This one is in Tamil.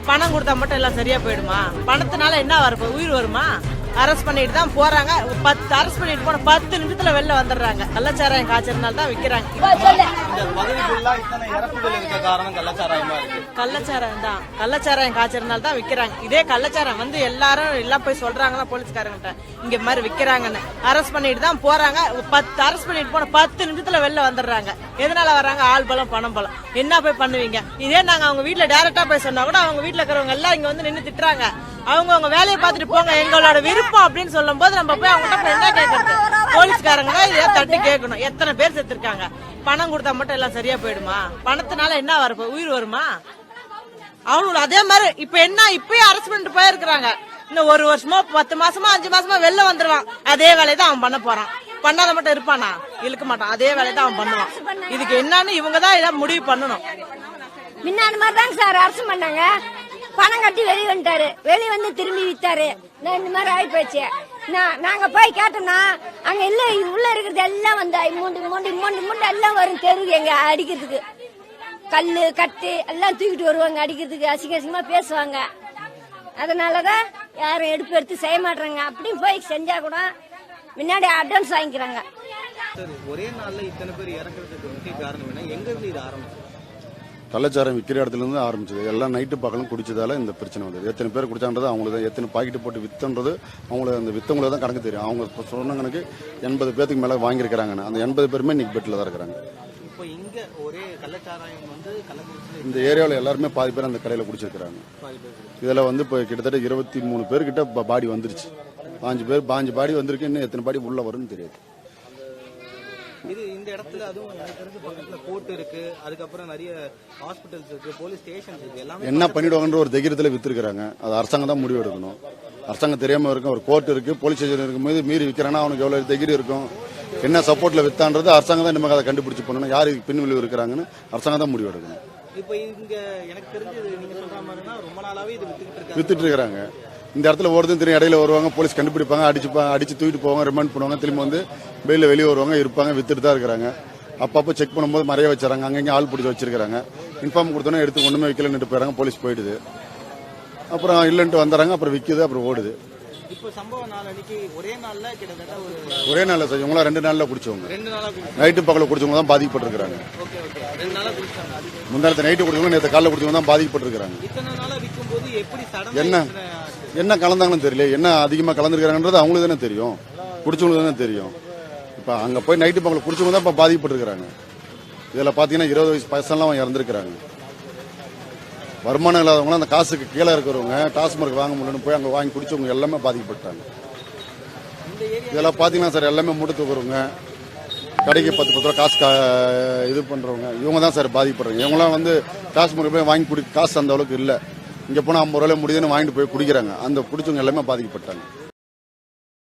பணம் கொடுத்தா மட்டும் எல்லாம் சரியா போயிடுமா? பணத்தினால என்ன வரும்? உயிர் வருமா? அரெஸ்ட் பண்ணிட்டு தான் போறாங்க. 10 அரெஸ்ட் பண்ணிட்டு போன 10 நிமிஷத்துல வெளில வந்துடுறாங்க. கள்ளச்சாராயம் காய்ச்சறதுனால தான் விக்கிறாங்க. கள்ளச்சாராயம் தான், கள்ளச்சாராயம் காய்ச்சறதுனால தான் விக்கிறாங்க. இதே கள்ளச்சாராயம் வந்து எல்லாரும் எல்லாம் போய் சொல்றாங்களா போலீஸ்காரங்கிட்ட இங்க மாதிரி விக்கிறாங்கன்னு. அரெஸ்ட் பண்ணிட்டு தான் போறாங்க. 10 அரெஸ்ட் பண்ணிட்டு போன 10 நிமிஷத்துல வெளில வந்துடுறாங்க. எதனால வர்றாங்க? ஆள் பலம் பணம் பலம். என்ன போய் பண்ணுவீங்க? இதே நாங்க அவங்க வீட்டுல டைரக்டா போய் சொன்னா கூட அவங்க வீட்டுல இருக்கிறவங்க எல்லாம் இங்க வந்து நின்று திட்டுறாங்க. அவங்க வேலையை பார்த்துட்டு போங்க, எங்களோட விருப்பம் அப்படின்னு சொல்லும் போது நம்ம போய் அவங்ககிட்ட என்ன கேட்கறது? போலீஸ்காரங்க தான் இதை தட்டி கேட்கணும். எத்தனை பேர் செத்துருக்காங்க? பணம் கொடுத்தா மட்டும் எல்லாம் சரியா போயிடுமா? பணத்தினால என்ன வரும்? உயிர் வருமா? அவங்களோட அதே மாதிரி இப்ப என்ன இப்பயே அரெஸ்ட் பண்ணிட்டு போயிருக்கிறாங்க. இன்னும் 1 வருஷமோ 10 மாசமோ 5 மாசமோ வெளில வந்துருவான். அதே வேலையை தான் அவன் பண்ண போறான். பண்ணாத மட்டும் இருப்பானா? இழுக்க மாட்டான். அதே வேலையை தான் அவன் பண்ணுவான். இதுக்கு என்னன்னு இவங்க தான் இதை முடிவு பண்ணணும். முன்னாடி மாதிரி தாங்க சார் அரெஸ்ட் பண்ணாங்க. பணம் கட்டி வெளியே வந்துட்டாரு. வெளியே வந்து திரும்பி வித்தாரு. இந்த மாதிரி ஆகி போச்சு. நாங்க போய் கேட்டோம்னா அங்க இல்ல உள்ள இருக்கிறது எல்லாம் வந்து மூண்டு எல்லாம் வரும் தெருவு எங்க அடிக்கிறதுக்கு. கல்லு கட்டு எல்லாம் தூக்கிட்டு வருவாங்க அடிக்கிறதுக்கு. அசிங்கமா பேசுவாங்க. அதனாலதான் யாரும் எடுத்து செய்ய மாட்டாங்க. அப்படியும் போய் செஞ்சா கூட முன்னாடி அட்வான்ஸ் வாங்கிக்கிறாங்க. ஒரே நாள்ல இத்தனை பேர் இறக்குறதுக்கு முக்கிய காரணம் என்ன? எங்க இருந்து இது ஆரம்பிச்சு? கள்ளச்சாரம் விற்கிற இடத்துல இருந்து ஆரம்பிச்சது. எல்லாம் நைட்டு பகலும் குடிச்சதால இந்த பிரச்சனை வந்தது. எத்தனை பேர் குடிச்சான்றது அவங்களுக்கு தான். எத்தனை பாக்கெட்டு போட்டு வித்தன்றது அவங்களுக்கு அந்த வித்தவங்களுக்கு தான் கணக்கு தெரியும். அவங்க சொன்ன கணக்கு 80 பேருக்கு மேல வாங்கியிருக்கிறாங்கன்னு. அந்த 80 பேருமே இன்னைக்கு பெட்டில் தான் இருக்கிறாங்க. இப்போ இங்க ஒரே கள்ளச்சாராயம் வந்து இந்த ஏரியாவில் எல்லாருமே பாதி பேர் அந்த கடையில் குடிச்சிருக்கிறாங்க. இதுல வந்து இப்போ கிட்டத்தட்ட 23 பேர்கிட்ட பாடி வந்துருச்சு. 5 பாடி வந்திருக்கு. இன்னும் எத்தனை பாடி உள்ள வரும்னு தெரியாது. இது இந்த இடத்துல அதுவும் எனக்கு தெரிஞ்ச பக்கத்துல கோர்ட் இருக்கு, அதுக்கப்புறம் நிறைய ஹாஸ்பிட்டல்ஸ் இருக்கு, போலீஸ் ஸ்டேஷன்ஸ் இருக்கு. எல்லாமே என்ன பண்ணிடுவாங்கன்ற ஒரு தைரியத்துல வித்துருக்காங்க. அது அரசாங்கம் தான் முடிவு எடுக்கணும். அரசாங்கம் தெரியாம இருக்கும். ஒரு கோர்ட் இருக்கு, போலீஸ் ஸ்டேஷன் இருக்கும்போது மீறி விற்கிறானா அவனுக்கு எவ்வளவு தைரியம் இருக்கும்? என்ன சப்போர்ட்ல வித்தான்றது அரசாங்கம் தான் நமக்கு அதை கண்டுபிடிச்சு பண்ணணும். யாரு பின் விளைவு இருக்கிறாங்கன்னு அரசாங்கம் தான் முடிவு எடுக்கணும். இப்போ இங்க எனக்கு தெரிஞ்சது நீங்க சொல்ற மாதிரினா ரொம்ப நாளாவே இது வித்துட்டு இருக்காங்க. இந்த இடத்துல ஓடுதுன்னு தெரியும். இடையில வருவாங்க, போலீஸ் கண்டுபிடிப்பாங்க, அடிச்சு தூக்கிட்டு போவாங்க, ரிமாண்ட் பண்ணுவாங்க, திரும்ப வந்து பெயில வெளியே வருவாங்க, இருப்பாங்க, வித்துட்டு தான் இருக்கிறாங்க. அப்பப்போ செக் பண்ணும்போது மறைய வச்சுறாங்க. அங்கங்க ஆள் பிடிச்சி வச்சிருக்காங்க. இன்ஃபார்ம் கொடுத்தோன்னா எடுத்து ஒண்ணுமே வைக்கலன்னு போயிறாங்க. போலீஸ் போயிடுது. அப்புறம் இல்லன்ட்டு வந்துறாங்க. அப்புறம் விற்குது, அப்புறம் ஓடுது. இப்போ சம்பவ நாள் அன்னைக்கு ஒரே நாள்ல கிட்டத்தட்ட ஒரே நாள்ல சார் இவங்களா 2 நாள்ல குடிச்சவங்க. 2 நாளா நைட்டு பகல குடிச்சவங்க தான் பாதிக்கப்பட்டிருக்காங்க. ஓகே 2 நாளா குடிச்சாங்க. முந்தானத்து நைட்டு குடிச்சவங்க நேற்று காலைல குடிச்சவங்க தான் பாதிக்கப்பட்டிருக்காங்க. இத்தனை நாளா விக்கும்போது எப்படி சடனா என்ன கலந்தாங்கன்னு தெரியல. என்ன அதிகமா கலந்துருக்காங்கன்றது அவங்களுக்கு தானே தெரியும். குடிச்சவங்களுக்கு தானே தெரியும். இப்ப அங்க போய் நைட்டு பகல குடிச்சவங்க தான் இப்ப பாதிக்கப்பட்டிருக்காங்க. இதுல பாத்தீங்கன்னா 20 வயசு பசங்களாம் இறந்துருக்காங்க. வருமானம் இல்லாதவங்க, அந்த காசுக்கு கீழே இருக்கிறவங்க, டாஸ்மார்க் வாங்க முடியலன்னு போய் அங்க வாங்கி குடிச்சவங்க எல்லாமே பாதிக்கப்பட்டாங்க. இதெல்லாம் பாத்தீங்கன்னா சார் எல்லாமே மூட்டை தூக்குறவங்க, கடைக்கு 10 ரூபா காசு இது பண்றவங்க, இவங்க தான் சார் பாதிப்படுறாங்க. இவங்களாம் வந்து டாஸ்மார்க் போய் வாங்கி காசு அந்த அளவுக்கு இல்லை. இங்க போனா 50 ரூபாய் முடியுதுன்னு வாங்கிட்டு போய் குடிக்கிறாங்க. அந்த குடிச்சவங்க எல்லாமே பாதிக்கப்பட்டாங்க.